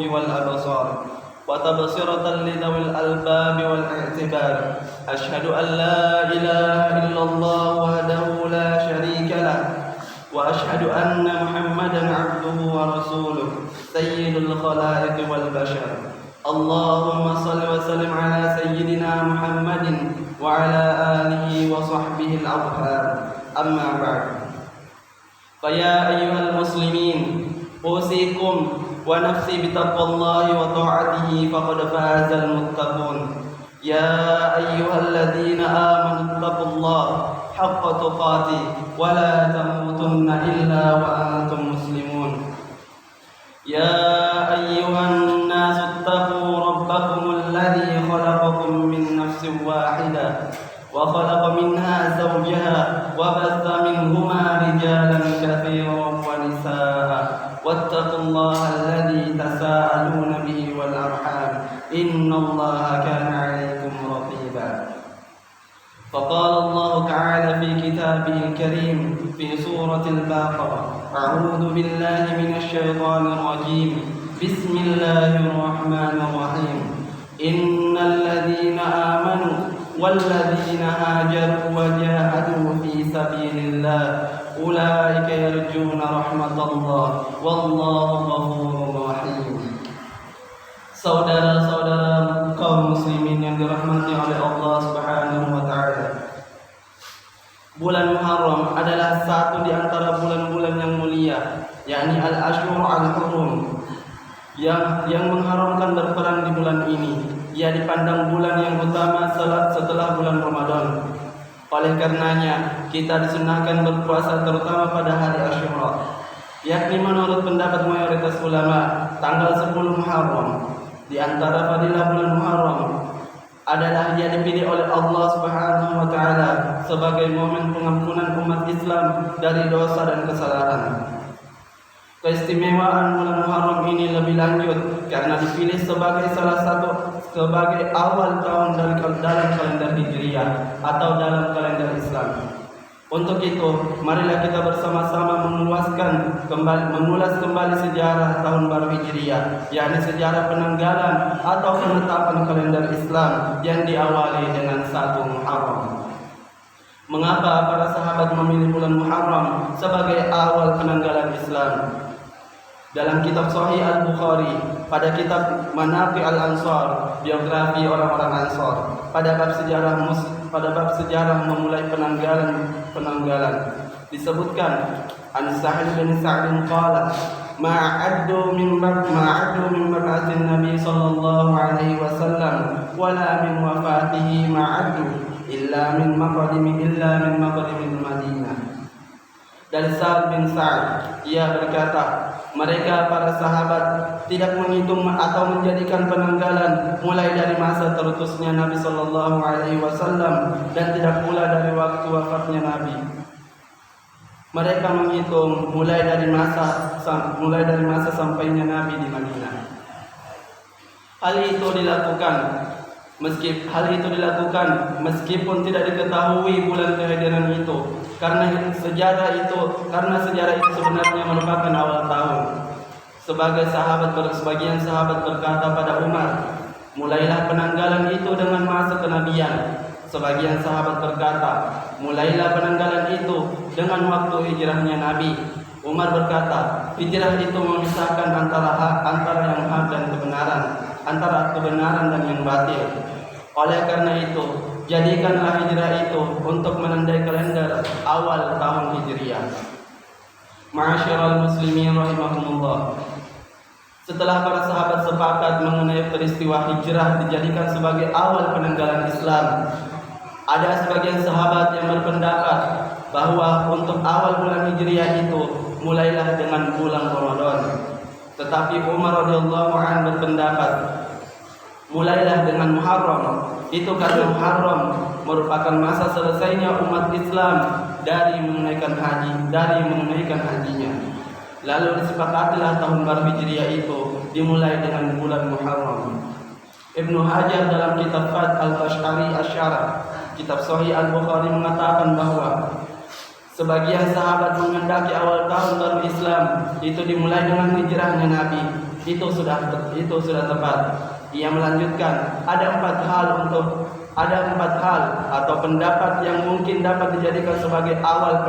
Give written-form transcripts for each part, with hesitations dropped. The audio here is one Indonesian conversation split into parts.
والأبصار وتبصرة لذوي الألباب والاعتبار. أشهد أن لا إله إلا الله وحده لا شريك له وأشهد أن محمدا عبده ورسوله سيد الخلائق والبشر. اللهم صل وسلم على سيدنا محمد وعلى آله وصحبه الأطهار. أما بعد، فيا أيها المسلمين، أوصيكم ونفسي بتقوى الله وطاعته فقد فاز المتقون. يا أيها الذين آمنوا اتقوا الله حق تقاته ولا تموتن إلا وأنتم مسلمون. يا أيها الناس اتقوا ربكم الذي خلقكم من نفس واحدة وخلق منها زوجها وبث منهما رجالا كثيرا ونساء واتقوا الله الذي تساءلون به والأرحام إن الله كان عليكم رقيبا. فقال الله تعالى في كتابه الكريم في سورة البقرة: أعوذ بالله من الشيطان الرجيم بسم الله الرحمن الرحيم إن الذين آمنوا والذين هاجروا وجاهدوا في سبيل الله أولئك يرجون رحمة الله والله غفور رحيم. Saudara-saudara kaum muslimin yang dirahmati oleh Allah Subhanahu wa taala. Bulan Muharram adalah satu di antara bulan-bulan yang mulia, yakni al-Ashhur al-Hurum, yang mengharamkan berperang di bulan ini. Ia dipandang bulan yang utama setelah bulan Ramadan. Oleh karenanya, kita disunahkan berpuasa terutama pada hari Asyura, yakni menurut pendapat mayoritas ulama tanggal 10 Muharram. Di antara fadilah bulan Muharram adalah ia dipilih oleh Allah Subhanahu wa taala sebagai momen pengampunan umat Islam dari dosa dan kesalahan. Keistimewaan bulan Muharram ini lebih lanjut karena dipilih sebagai sebagai awal tahun dalam kalender Hijriah atau dalam kalender Islam. Untuk itu, marilah kita bersama-sama mengulas kembali sejarah tahun baru Hijriah, yakni sejarah penanggalan atau penetapan kalender Islam yang diawali dengan 1 Muharram. Mengapa para sahabat memilih bulan Muharram sebagai awal penanggalan Islam? Dalam kitab Sahih Al-Bukhari, pada kitab Manaqib Al-Ansar, biografi orang-orang Ansar, pada bab sejarah memulai penanggalan disebutkan an Sahal bin Sa'd qala ma'addu min mab'atsin Nabi sallallahu alaihi wasallam wala min wafatihi ma'addu illa min maqadimil Madinah. Dari Sa'd bin Sa'd, ia berkata, mereka para sahabat tidak menghitung atau menjadikan penanggalan mulai dari masa terutusnya Nabi sallallahu alaihi wasallam dan tidak pula dari waktu wafatnya Nabi. Mereka menghitung mulai dari masa sampainya Nabi di Madinah. Hal itu dilakukan meskipun tidak diketahui bulan kehadiran itu, karena sejarah itu sebenarnya merupakan awal tahun. Sebagian sahabat berkata pada Umar, mulailah penanggalan itu dengan masa kenabian. Sebagian sahabat berkata, mulailah penanggalan itu dengan waktu hijrahnya Nabi. Umar berkata, hijrah itu memisahkan antara yang hak dan kebenaran, antara kebenaran dan yang batil. Oleh karena itu, jadikanlah hijrah itu untuk menandai kalender awal tahun Hijriah. Ma'asyiral muslimin rahimakumullah. Setelah para sahabat sepakat mengenai peristiwa hijrah dijadikan sebagai awal penanggalan Islam, ada sebagian sahabat yang berpendapat bahwa untuk awal bulan Hijriah itu mulailah dengan bulan Ramadan. Tetapi Umar radhiyallahu anhu berpendapat mulailah dengan Muharram. Itu karena Muharram merupakan masa selesainya umat Islam dari menunaikan hajinya. Lalu disepakatilah tahun baru Hijriah itu dimulai dengan bulan Muharram. Ibnu Hajar dalam kitab Fath Al-Bashari Asy-Syarah, kitab Sahih Al-Bukhari mengatakan bahwa sebagian sahabat menghendaki awal tahun baru Islam itu dimulai dengan hijrahnya Nabi. itu sudah tepat. Ia melanjutkan, ada empat hal atau pendapat yang mungkin dapat dijadikan sebagai awal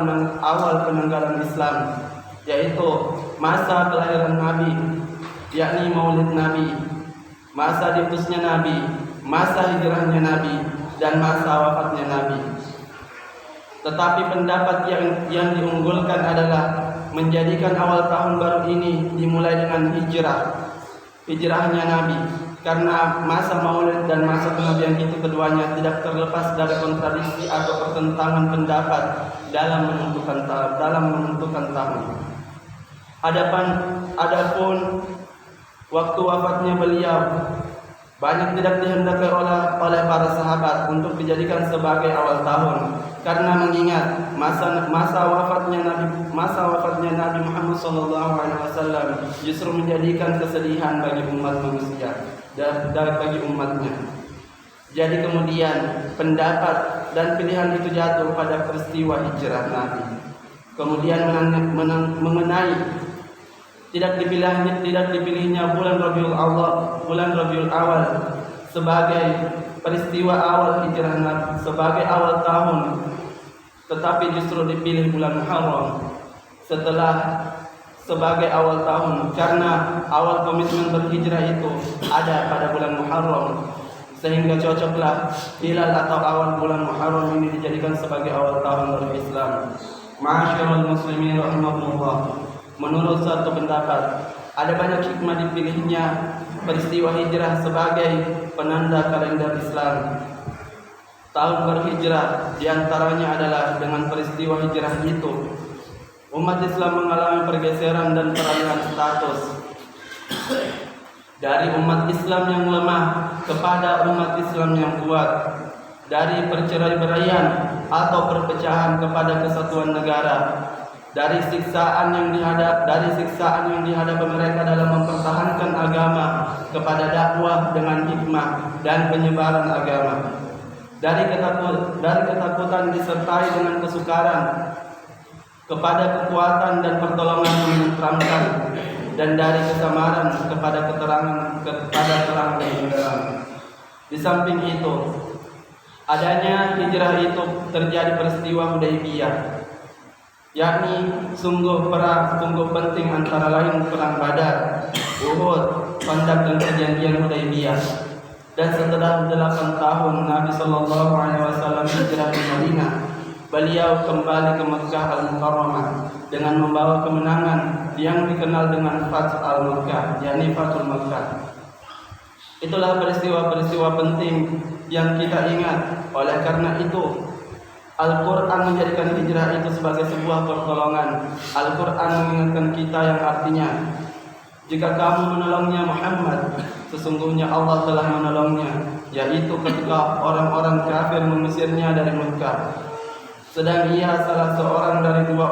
penanggalan Islam, yaitu masa kelahiran Nabi, yakni Maulid Nabi, masa diutusnya Nabi, masa hijrahnya Nabi, dan masa wafatnya Nabi. Tetapi pendapat yang diunggulkan adalah menjadikan awal tahun baru ini dimulai dengan hijrahnya Nabi, karena masa Maulid dan masa kenabian itu keduanya tidak terlepas dari kontradiksi atau pertentangan pendapat dalam menentukan tahun. Adapun waktu wafatnya beliau banyak tidak dihendaki oleh para sahabat untuk dijadikan sebagai awal tahun, karena mengingat masa wafatnya Nabi Muhammad SAW justru menjadikan kesedihan bagi umat manusia dan bagi umatnya. Jadi kemudian pendapat dan pilihan itu jatuh pada peristiwa hijrah Nabi. Kemudian mengenai tidak dipilihnya bulan Rabiul Awal sebagai peristiwa awal hijrah Nabi, sebagai awal tahun, tetapi justru dipilih bulan Muharram sebagai awal tahun, karena awal komitmen berhijrah itu ada pada bulan Muharram, sehingga cocoklah hilal atau awal bulan Muharram ini dijadikan sebagai awal tahun berislam. Ma'asyiral muslimin rahimakumullah. Menurut satu pendapat, ada banyak hikmah dipilihnya peristiwa hijrah sebagai penanda kalender Islam. Tahun berhijrah diantaranya adalah dengan peristiwa hijrah itu umat Islam mengalami pergeseran dan peralihan status dari umat Islam yang lemah kepada umat Islam yang kuat, dari perceraian atau perpecahan kepada kesatuan negara, dari siksaan yang dihadapi mereka dalam mempertahankan agama kepada dakwah dengan hikmah dan penyebaran agama, dari ketakutan disertai dengan kesukaran kepada kekuatan dan pertolongan yang menenteramkan, dan dari kesamaran kepada terang yang menderang. Di samping itu, adanya hijrah itu terjadi peristiwa Hudaybiyah, yakni sungguh penting antara lain perang Badar, Uhud, Khandaq dan perjanjian Hudaybiyah. Dan setelah 8 tahun Nabi SAW hijrah ke Madinah, beliau kembali ke Mekah Al-Mukarramah dengan membawa kemenangan yang dikenal dengan Fath Al-Makkah, yakni Fathul Makkah. Itulah peristiwa-peristiwa penting yang kita ingat. Oleh karena itu, Al-Quran menjadikan hijrah itu sebagai sebuah pertolongan. Al-Quran mengingatkan kita yang artinya, jika kamu menolongnya Muhammad, sesungguhnya Allah telah menolongnya, yaitu ketika orang-orang kafir mengusirnya dari Mekah. Sedang ia salah seorang dari dua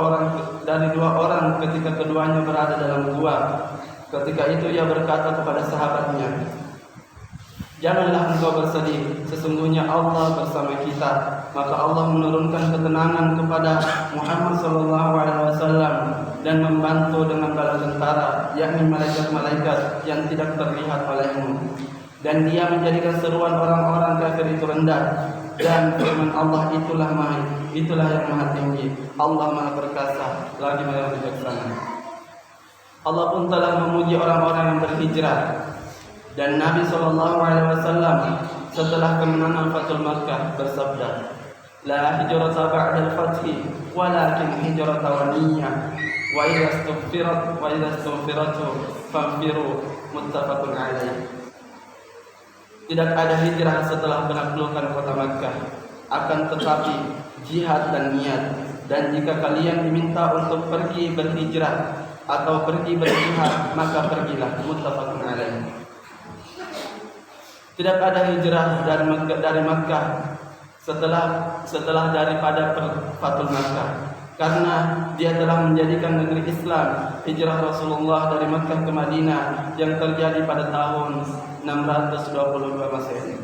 orang ketika keduanya berada dalam gua. Ketika itu ia berkata kepada sahabatnya, janganlah engkau bersedih, sesungguhnya Allah bersama kita. Maka Allah menurunkan ketenangan kepada Muhammad SAW dan membantu dengan bala tentara, yakni malaikat-malaikat yang tidak terlihat olehmu. Dan dia menjadikan seruan orang-orang kafir itu rendah. Dan firman Allah itulah yang maha tinggi. Allah maha perkasa, lagi maha bijaksana. Allah pun telah memuji orang-orang yang berhijrah. Dan Nabi SAW setelah kemenangan Fathul Makkah bersabda, la hijrata ba'dal fathi walakin hijrata waniyah wa idza istaghfiratu fanfiru, muttafaqun alaih. Tidak ada hijrah setelah penaklukan kota Makkah, akan tetapi jihad dan niat. Dan jika kalian diminta untuk pergi berhijrah atau pergi berjihad, maka pergilah, muttafaqun alaih. Tidak ada hijrah dari Makkah setelah daripada Fathul Makkah, karena dia telah menjadikan negeri Islam. Hijrah Rasulullah dari Makkah ke Madinah yang terjadi pada tahun 622 Masehi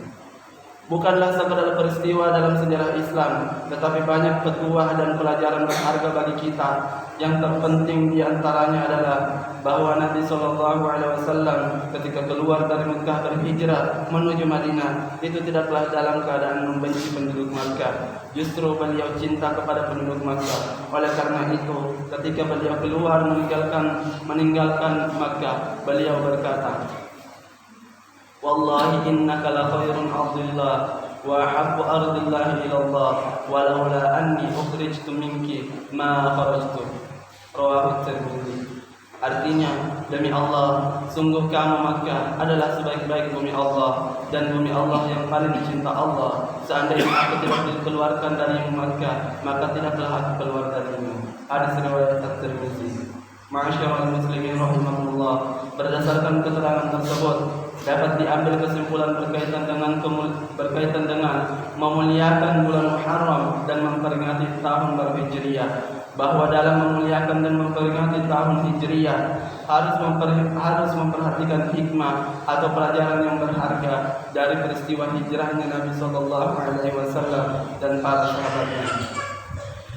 bukanlah sekadar peristiwa dalam sejarah Islam, tetapi banyak petuah dan pelajaran berharga bagi kita. Yang terpenting di antaranya adalah bahwa Nabi SAW ketika keluar dari Mekah berhijrah menuju Madinah itu tidaklah dalam keadaan membenci penduduk Makkah. Justru beliau cinta kepada penduduk Makkah. Oleh karena itu, ketika beliau keluar meninggalkan Makkah, beliau berkata, "Wallahi innaka la khairun 'abdillah wa ahabbu ardillahi ila Allah walaula anni ukhrijtu minki ma kharajtu." Rawahu Tirmidzi. Artinya, demi Allah, sungguh kamu Makkah adalah sebaik-baik bumi Allah dan bumi Allah yang paling dicinta Allah. Seandainya aku tidak dikeluarkan dari Makkah, maka tidaklah aku keluar darimu. Hadis riwayat At-Tirmidzi. Ma'asyiral muslimin rahimakumullah, berdasarkan keterangan tersebut dapat diambil kesimpulan berkaitan dengan memuliakan bulan Muharram dan memperingati tahun baru Hijriah, bahwa dalam memuliakan dan memperingati tahun Hijriah harus memperhatikan hikmah atau pelajaran yang berharga dari peristiwa hijrahnya Nabi SAW dan para sahabatnya.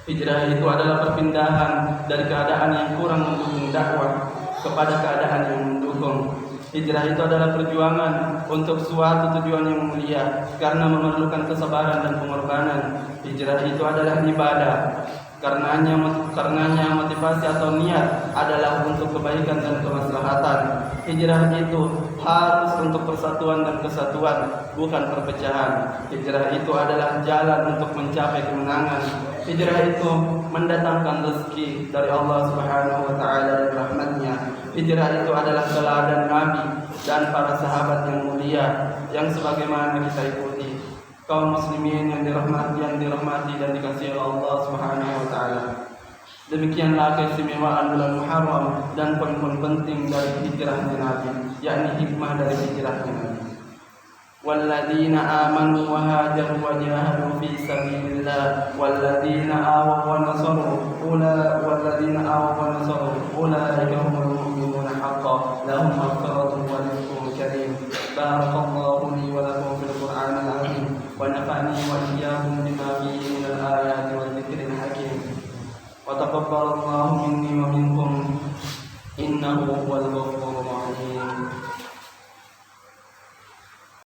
Hijrah itu adalah perpindahan dari keadaan yang kurang mendukung dakwah kepada keadaan yang mendukung. Hijrah itu adalah perjuangan untuk suatu tujuan yang mulia karena memerlukan kesabaran dan pengorbanan. Hijrah itu adalah ibadah. Karenanya motivasi atau niat adalah untuk kebaikan dan kemaslahatan. Hijrah itu harus untuk persatuan dan kesatuan, bukan perpecahan. Hijrah itu adalah jalan untuk mencapai kemenangan. Hijrah itu mendatangkan rezeki dari Allah Subhanahu wa taala dan rahmatnya. Hijrah itu adalah teladan Nabi dan para sahabat yang mulia yang sebagaimana kita ikuti. Kaum muslimin yang dirahmati dan dikasihi Allah Subhanahu wa taala. Demikianlah keistimewaan bulan Muharram dan poin-poin penting dari hijrahnya Nabi, yakni hikmah dari hijrahnya Nabi. Walladzina amanu wa hajaru wa jahadu fi sabilillah walladzina awaw wa nasaru ulaika humul mu'minuna haqqan lahum maghfiratun wa rizqun karim. Barakallahu li wa lakum fil Qur'anil 'azim wa nafa'ni wa iyyakum bima fihi minal ayati wal dzikril hakim. Wa taqabbalallahu minni wa minkum innahu huwal ghafurur